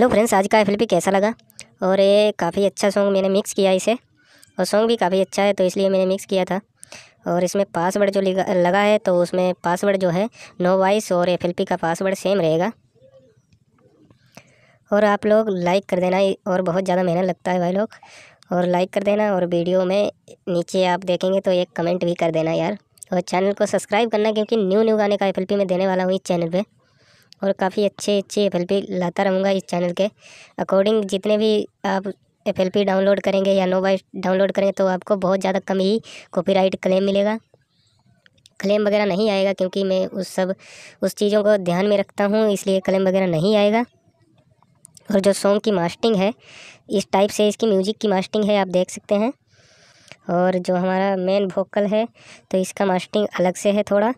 Hello friends, आज का FLP कैसा लगा। और ये काफ़ी अच्छा सॉन्ग मैंने मिक्स किया इसे, और सॉन्ग भी काफ़ी अच्छा है तो इसलिए मैंने मिक्स किया था। और इसमें पासवर्ड जो लगा है तो उसमें पासवर्ड जो है नो वॉइस और एफएलपी का पासवर्ड सेम रहेगा। और आप लोग लाइक कर देना, और बहुत ज़्यादा मेहनत लगता है भाई लोग, और लाइक कर देना। और वीडियो में नीचे आप देखेंगे तो एक कमेंट भी कर देना यार। और चैनल को सब्सक्राइब करना, क्योंकि न्यू गाने का एफएलपी मैं देने वाला हूँ इस चैनल पे। और काफ़ी अच्छे एफएलपी लाता रहूँगा इस चैनल के अकॉर्डिंग। जितने भी आप एफएलपी डाउनलोड करेंगे या नो वॉइस डाउनलोड करेंगे तो आपको बहुत ज़्यादा कम ही कॉपीराइट क्लेम मिलेगा। क्लेम वगैरह नहीं आएगा, क्योंकि मैं उस चीज़ों को ध्यान में रखता हूँ, इसलिए क्लेम वगैरह नहीं आएगा। और जो सॉन्ग की मास्टरिंग है इस टाइप से, इसकी म्यूजिक की मास्टरिंग है, आप देख सकते हैं। और जो हमारा मेन वोकल है तो इसका मास्टरिंग अलग से है थोड़ा।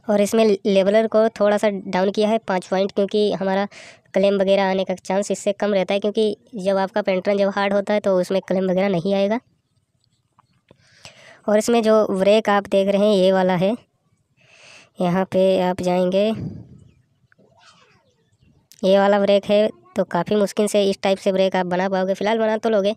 और इसमें लेवलर को थोड़ा सा डाउन किया है 5 पॉइंट, क्योंकि हमारा क्लेम वगैरह आने का चांस इससे कम रहता है। क्योंकि जब आपका पैटर्न जब हार्ड होता है तो उसमें क्लेम वगैरह नहीं आएगा। और इसमें जो ब्रेक आप देख रहे हैं ये वाला है, यहाँ पे आप जाएंगे, ये वाला ब्रेक है। तो काफ़ी मुश्किल से इस टाइप से ब्रेक आप बना पाओगे। फ़िलहाल बना तो लोगे,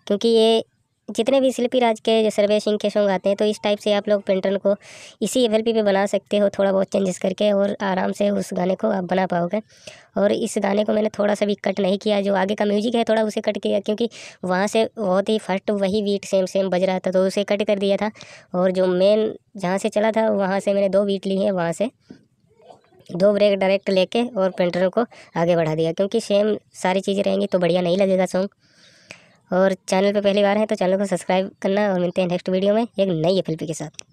क्योंकि ये जितने भी शिल्पी राज के जो सर्वे सिंह के सॉन्ग आते हैं तो इस टाइप से आप लोग पैटर्न को इसी एफएलपी पे बना सकते हो, थोड़ा बहुत चेंजेस करके, और आराम से उस गाने को आप बना पाओगे। और इस गाने को मैंने थोड़ा सा भी कट नहीं किया, जो आगे का म्यूजिक है थोड़ा उसे कट किया, क्योंकि वहाँ से बहुत ही फर्स्ट वही बीट सेम बज रहा था तो उसे कट कर दिया था। और जो मेन जहाँ से चला था वहाँ से मैंने 2 बीट ली हैं, वहाँ से 2 ब्रेक डायरेक्ट लेके और पेंटर को आगे बढ़ा दिया, क्योंकि सेम सारी चीज़ें रहेंगी तो बढ़िया नहीं लगेगा सॉन्ग। और चैनल पे पहली बार है तो चैनल को सब्सक्राइब करना, और मिलते हैं नेक्स्ट वीडियो में एक नई एफएलपी के साथ।